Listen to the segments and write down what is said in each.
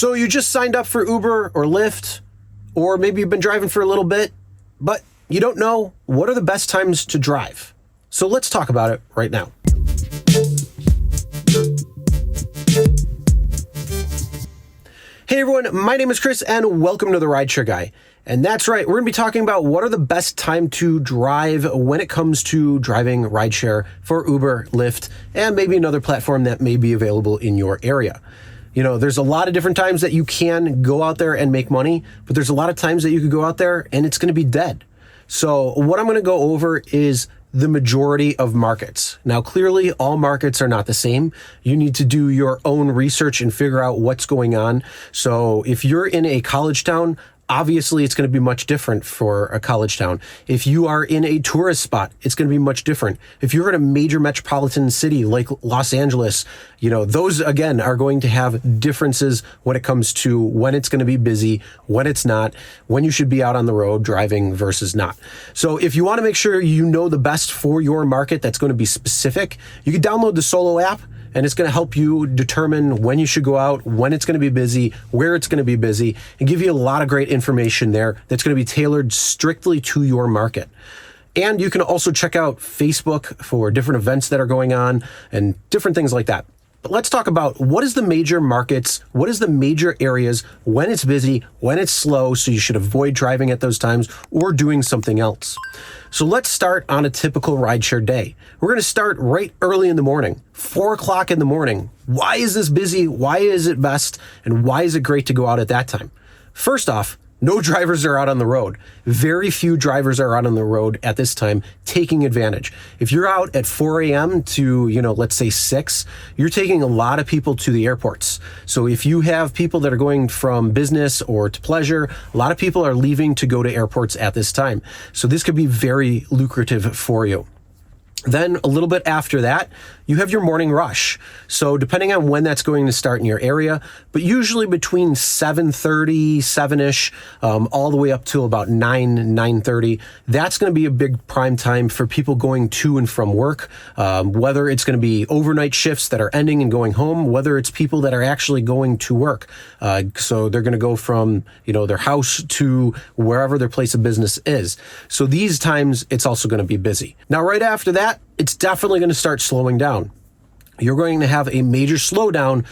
So you just signed up for Uber or Lyft, or maybe you've been driving for a little bit, but you don't know what are the best times to drive. So let's talk about it right now. Hey everyone, my name is Chris and welcome to the Rideshare Guy. And that's right, we're going to be talking about what are the best time to drive when it comes to driving rideshare for Uber, Lyft, and maybe another platform that may be available in your area. You know, there's a lot of different times that you can go out there and make money, but there's a lot of times that you could go out there and it's going to be dead. So what I'm going to go over is the majority of markets. Now, clearly, all markets are not the same. You need to do your own research and figure out what's going on. So if you're in a college town, obviously, it's going to be much different for a college town. If you are in a tourist spot, it's going to be much different. If you're in a major metropolitan city like Los Angeles, you know, those, again, are going to have differences when it comes to when it's going to be busy, when it's not, when you should be out on the road driving versus not. So if you want to make sure you know the best for your market that's going to be specific, you can download the Solo app. And it's going to help you determine when you should go out, when it's going to be busy, where it's going to be busy, and give you a lot of great information there that's going to be tailored strictly to your market. And you can also check out Facebook for different events that are going on and different things like that. But let's talk about what is the major markets, what is the major areas, when it's busy, when it's slow, so you should avoid driving at those times or doing something else. So let's start on a typical rideshare day. We're going to start right early in the morning, 4 o'clock in the morning. Why is this busy? Why is it best? And why is it great to go out at that time? First off, no drivers are out on the road. Very few drivers are out on the road at this time taking advantage. If you're out at 4 a.m. to, let's say 6, you're taking a lot of people to the airports. So if you have people that are going from business or to pleasure, a lot of people are leaving to go to airports at this time. So this could be very lucrative for you. Then a little bit after that, you have your morning rush. So depending on when that's going to start in your area, but usually between 7:30, 7-ish, all the way up to about 9:30, that's going to be a big prime time for people going to and from work, whether it's going to be overnight shifts that are ending and going home, whether it's people that are actually going to work. So they're going to go from, their house to wherever their place of business is. So these times, it's also going to be busy. Now, right after that, it's definitely going to start slowing down. You're going to have a major slowdown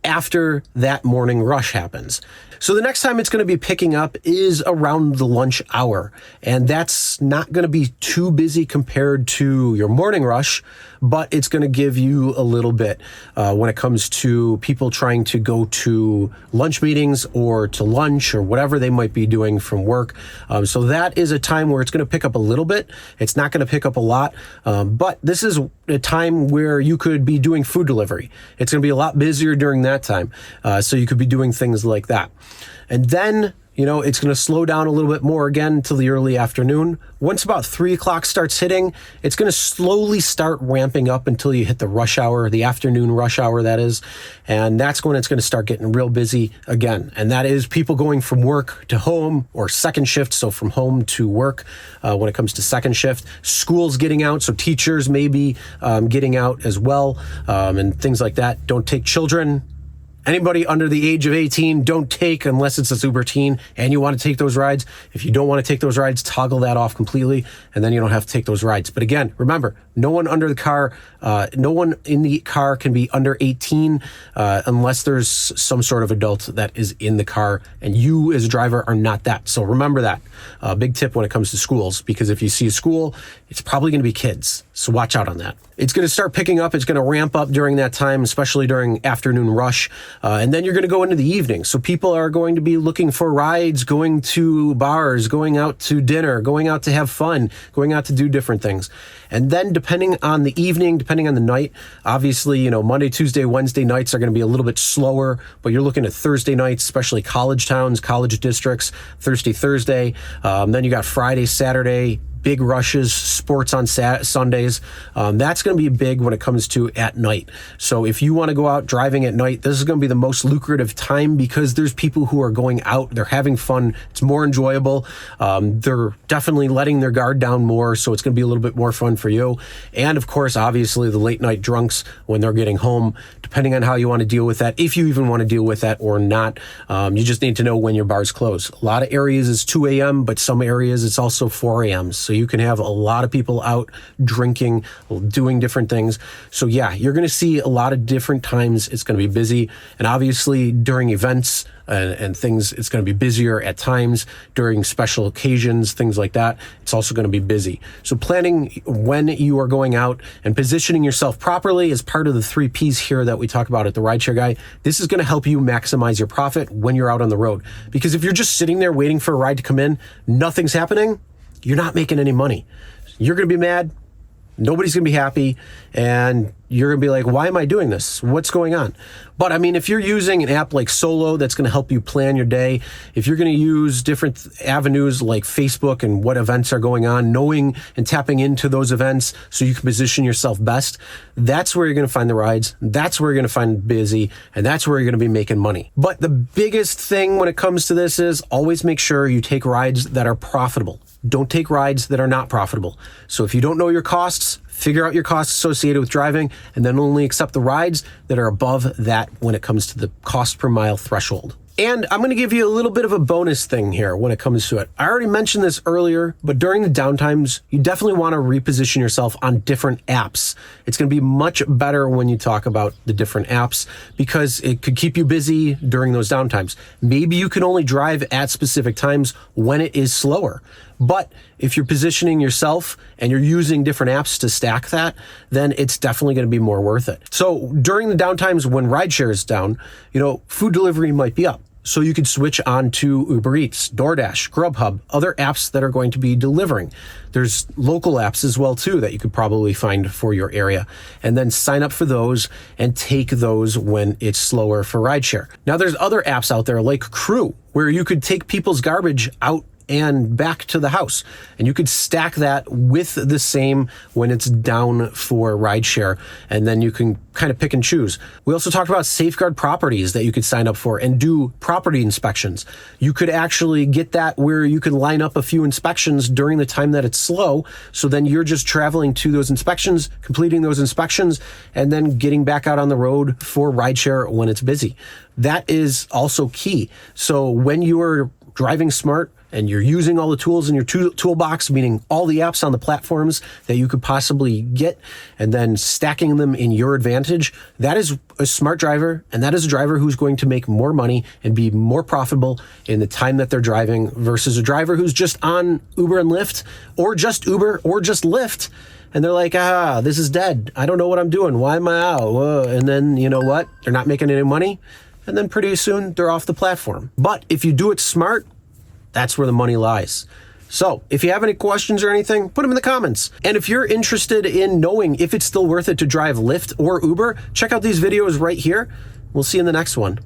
after that morning rush happens. So the next time it's going to be picking up is around the lunch hour. And that's not going to be too busy compared to your morning rush, but it's going to give you a little bit when it comes to people trying to go to lunch meetings or to lunch or whatever they might be doing from work. So that is a time where it's going to pick up a little bit. It's not going to pick up a lot, but this is a time where you could be doing food delivery. It's going to be a lot busier during that time. So you could be doing things like that. And then, it's going to slow down a little bit more again until the early afternoon. Once about 3 o'clock starts hitting, it's going to slowly start ramping up until you hit the rush hour, the afternoon rush hour, that is. And that's when it's going to start getting real busy again. And that is people going from work to home or second shift. So from home to work when it comes to second shift. Schools getting out. So teachers may be getting out as well and things like that. Don't take children. Anybody under the age of 18, don't take unless it's a super teen and you want to take those rides. If you don't want to take those rides, toggle that off completely and then you don't have to take those rides. But again, remember, no one in the car can be under 18 unless there's some sort of adult that is in the car and you as a driver are not that. So remember that. Big tip when it comes to schools, because if you see a school, it's probably going to be kids. So watch out on that. It's going to start picking up. It's going to ramp up during that time, especially during afternoon rush. And then you're going to go into the evening. So people are going to be looking for rides, going to bars, going out to dinner, going out to have fun, going out to do different things. And then depending on the evening, depending on the night, obviously, Monday, Tuesday, Wednesday nights are going to be a little bit slower, but you're looking at Thursday nights, especially college towns, college districts, Thursday. Then you got Friday, Saturday, big rushes, sports on Sundays. That's going to be big when it comes to at night. So if you want to go out driving at night, this is going to be the most lucrative time because there's people who are going out, they're having fun, it's more enjoyable. They're definitely letting their guard down more, so it's going to be a little bit more fun for you. And of course, obviously, the late night drunks when they're getting home, depending on how you want to deal with that, if you even want to deal with that or not, you just need to know when your bars close. A lot of areas it's 2 a.m., but some areas it's also 4 a.m. So you can have a lot of people out drinking, doing different things. So yeah, you're going to see a lot of different times. It's going to be busy. And obviously during events and things, it's going to be busier at times during special occasions, things like that. It's also going to be busy. So planning when you are going out and positioning yourself properly is part of the 3 P's here that we talk about at the Rideshare Guy. This is going to help you maximize your profit when you're out on the road. Because if you're just sitting there waiting for a ride to come in, nothing's happening, you're not making any money. You're going to be mad. Nobody's going to be happy. And you're going to be like, why am I doing this? What's going on? But I mean, if you're using an app like Solo that's going to help you plan your day, if you're going to use different avenues like Facebook and what events are going on, knowing and tapping into those events so you can position yourself best, that's where you're going to find the rides. That's where you're going to find busy. And that's where you're going to be making money. But the biggest thing when it comes to this is always make sure you take rides that are profitable. Don't take rides that are not profitable. So if you don't know your costs, figure out your costs associated with driving, and then only accept the rides that are above that when it comes to the cost per mile threshold. And I'm going to give you a little bit of a bonus thing here when it comes to it. I already mentioned this earlier, but during the downtimes, you definitely want to reposition yourself on different apps. It's going to be much better when you talk about the different apps because it could keep you busy during those downtimes. Maybe you can only drive at specific times when it is slower. But if you're positioning yourself and you're using different apps to stack that, then it's definitely going to be more worth it. So during the downtimes when rideshare is down, food delivery might be up. So you could switch on to Uber Eats, DoorDash, Grubhub, other apps that are going to be delivering. There's local apps as well too that you could probably find for your area, and then sign up for those and take those when it's slower for rideshare. Now there's other apps out there like Crew where you could take people's garbage out and back to the house. And you could stack that with the same when it's down for rideshare. And then you can kind of pick and choose. We also talked about safeguard properties that you could sign up for and do property inspections. You could actually get that where you can line up a few inspections during the time that it's slow. So then you're just traveling to those inspections, completing those inspections, and then getting back out on the road for rideshare when it's busy. That is also key. So when you are driving smart, and you're using all the tools in your toolbox, meaning all the apps on the platforms that you could possibly get, and then stacking them in your advantage, that is a smart driver, and that is a driver who's going to make more money and be more profitable in the time that they're driving versus a driver who's just on Uber and Lyft, or just Uber, or just Lyft, and they're like, this is dead. I don't know what I'm doing. Why am I out? Whoa. And then, you know what? They're not making any money, and then pretty soon they're off the platform. But if you do it smart, that's where the money lies. So if you have any questions or anything, put them in the comments. And if you're interested in knowing if it's still worth it to drive Lyft or Uber, check out these videos right here. We'll see you in the next one.